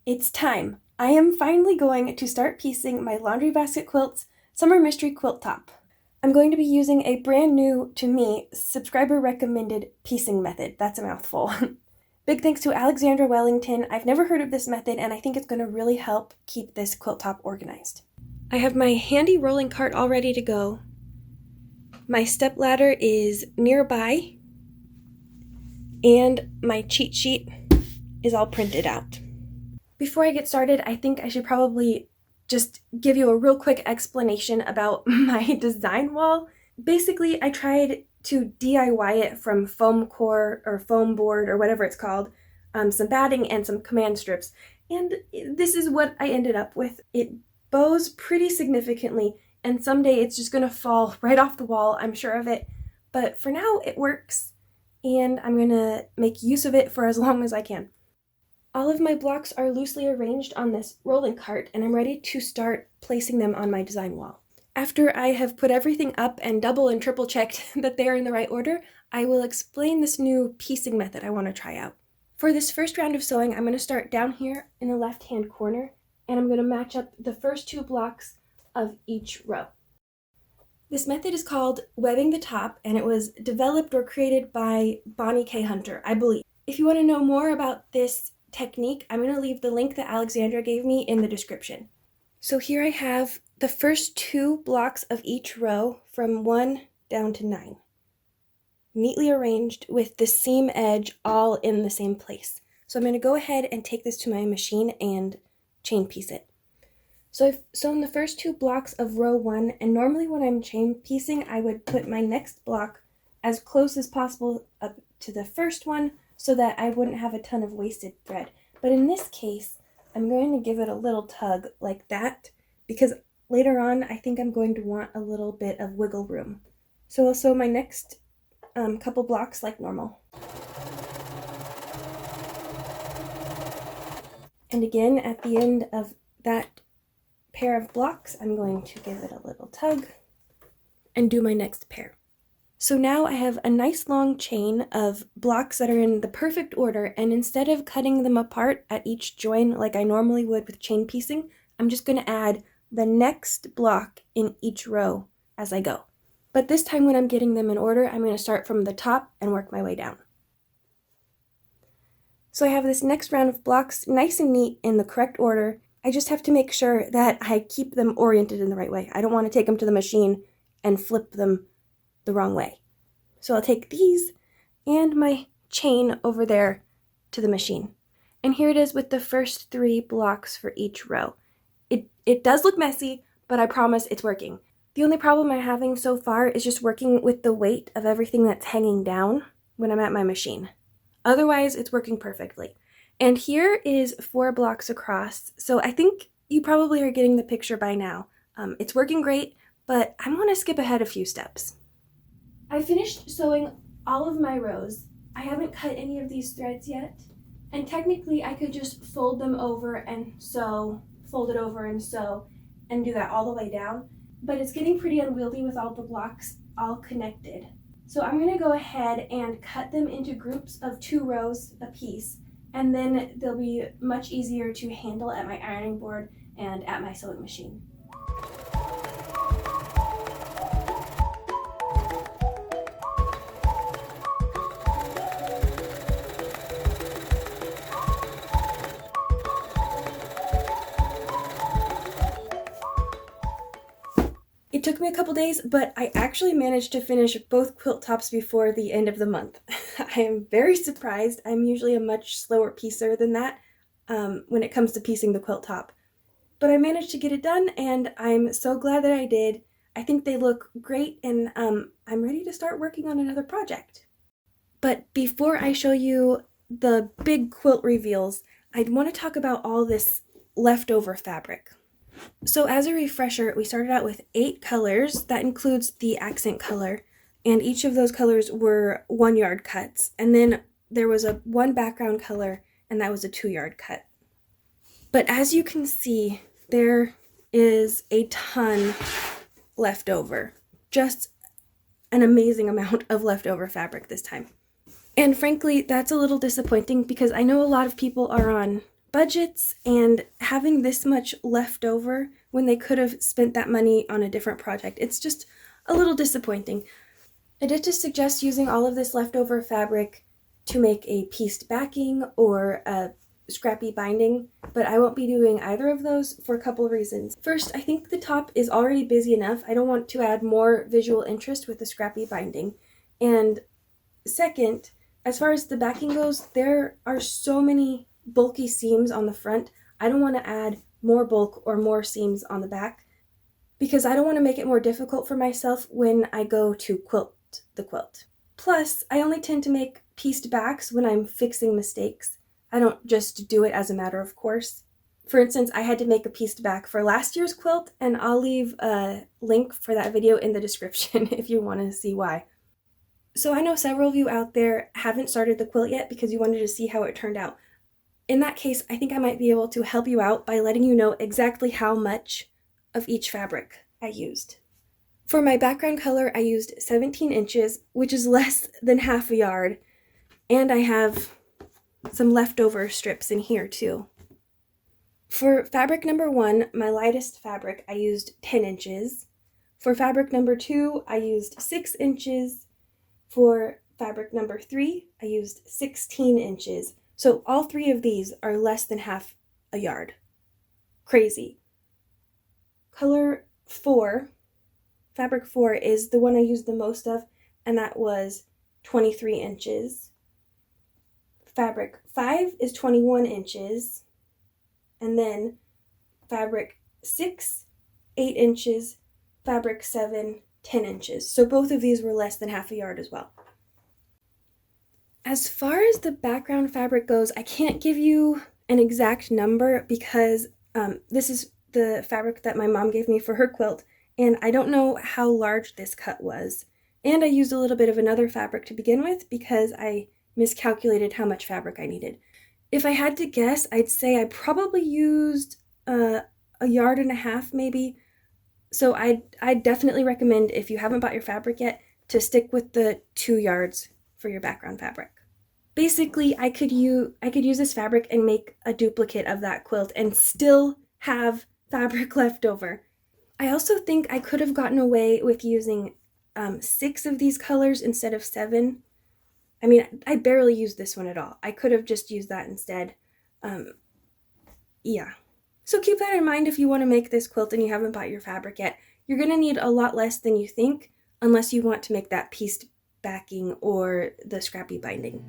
It's time! I am finally going to start piecing my laundry basket quilts summer mystery quilt top. I'm going to be using a brand new, to me, subscriber recommended piecing method. That's a mouthful. Big thanks to Alexandra Wellington. I've never heard of this method and I think it's going to really help keep this quilt top organized. I have my handy rolling cart all ready to go. My step ladder is nearby and my cheat sheet is all printed out. Before I get started, I think I should probably just give you a real quick explanation about my design wall. Basically, I tried to DIY it from foam core or foam board or whatever it's called, some batting and some command strips. And this is what I ended up with. It bows pretty significantly, and someday it's just gonna fall right off the wall, I'm sure of it. But for now, it works, and I'm gonna make use of it for as long as I can. All of my blocks are loosely arranged on this rolling cart, and I'm ready to start placing them on my design wall. After I have put everything up and double and triple checked that they are in the right order, I will explain this new piecing method I want to try out. For this first round of sewing, I'm going to start down here in the left-hand corner, and I'm going to match up the first two blocks of each row. This method is called webbing the top, and it was developed or created by Bonnie K. Hunter, I believe. If you want to know more about this technique, I'm going to leave the link that Alexandra gave me in the description. So here I have the first two blocks of each row from 1 down to 9, neatly arranged with the seam edge all in the same place. So I'm going to go ahead and take this to my machine and chain piece it. So I've sewn the first two blocks of row 1, and normally when I'm chain piecing, I would put my next block as close as possible up to the first one, so that I wouldn't have a ton of wasted thread. But in this case, I'm going to give it a little tug like that, because later on I think I'm going to want a little bit of wiggle room. So I'll sew my next couple blocks like normal. And again, at the end of that pair of blocks, I'm going to give it a little tug and do my next pair. So now I have a nice long chain of blocks that are in the perfect order, and instead of cutting them apart at each join like I normally would with chain piecing, I'm just going to add the next block in each row as I go. But this time when I'm getting them in order, I'm going to start from the top and work my way down. So I have this next round of blocks nice and neat in the correct order. I just have to make sure that I keep them oriented in the right way. I don't want to take them to the machine and flip them the wrong way. So I'll take these and my chain over there to the machine. And here it is with the first 3 blocks for each row. It does look messy, but I promise it's working. The only problem I'm having so far is just working with the weight of everything that's hanging down when I'm at my machine. Otherwise, it's working perfectly. And here is 4 blocks across, so I think you probably are getting the picture by now. It's working great, but I'm going to skip ahead a few steps. I finished sewing all of my rows. I haven't cut any of these threads yet, and technically I could just fold them over and sew, fold it over and sew, and do that all the way down, but it's getting pretty unwieldy with all the blocks all connected. So I'm going to go ahead and cut them into groups of 2 rows apiece, and then they'll be much easier to handle at my ironing board and at my sewing machine. It took me a couple days, but I actually managed to finish both quilt tops before the end of the month. I am very surprised. I'm usually a much slower piecer than that when it comes to piecing the quilt top. But I managed to get it done, and I'm so glad that I did. I think they look great, and I'm ready to start working on another project. But before I show you the big quilt reveals, I'd want to talk about all this leftover fabric. So as a refresher, we started out with 8 colors. That includes the accent color, and each of those colors were 1-yard cuts. And then there was a 1 background color, and that was a 2-yard cut. But as you can see, there is a ton left over. Just an amazing amount of leftover fabric this time. And frankly, that's a little disappointing because I know a lot of people are on budgets and having this much left over when they could have spent that money on a different project. It's just a little disappointing. I did just suggest using all of this leftover fabric to make a pieced backing or a scrappy binding, but I won't be doing either of those for a couple of reasons. First, I think the top is already busy enough. I don't want to add more visual interest with the scrappy binding. And second, as far as the backing goes, there are so many bulky seams on the front. I don't want to add more bulk or more seams on the back because I don't want to make it more difficult for myself when I go to quilt the quilt. Plus, I only tend to make pieced backs when I'm fixing mistakes. I don't just do it as a matter of course. For instance, I had to make a pieced back for last year's quilt, and I'll leave a link for that video in the description if you want to see why. So I know several of you out there haven't started the quilt yet because you wanted to see how it turned out. In that case, I think I might be able to help you out by letting you know exactly how much of each fabric I used. For my background color, I used 17 inches, which is less than half a yard, and I have some leftover strips in here too. For fabric number 1, my lightest fabric, I used 10 inches. For fabric number 2, I used 6 inches. For fabric number 3, I used 16 inches. So all 3 of these are less than half a yard. Crazy. Color 4, fabric 4 is the one I used the most of, and that was 23 inches. Fabric 5 is 21 inches. And then fabric 6, 8 inches. Fabric 7, 10 inches. So both of these were less than half a yard as well. As far as the background fabric goes, I can't give you an exact number because this is the fabric that my mom gave me for her quilt, and I don't know how large this cut was. And I used a little bit of another fabric to begin with because I miscalculated how much fabric I needed. If I had to guess, I'd say I probably used a yard and a half maybe. So I'd definitely recommend, if you haven't bought your fabric yet, to stick with the 2 yards for your background fabric. Basically, I could use this fabric and make a duplicate of that quilt and still have fabric left over. I also think I could have gotten away with using 6 of these colors instead of 7. I mean, I barely used this one at all. I could have just used that instead. Yeah. So keep that in mind if you want to make this quilt and you haven't bought your fabric yet. You're going to need a lot less than you think unless you want to make that pieced backing or the scrappy binding.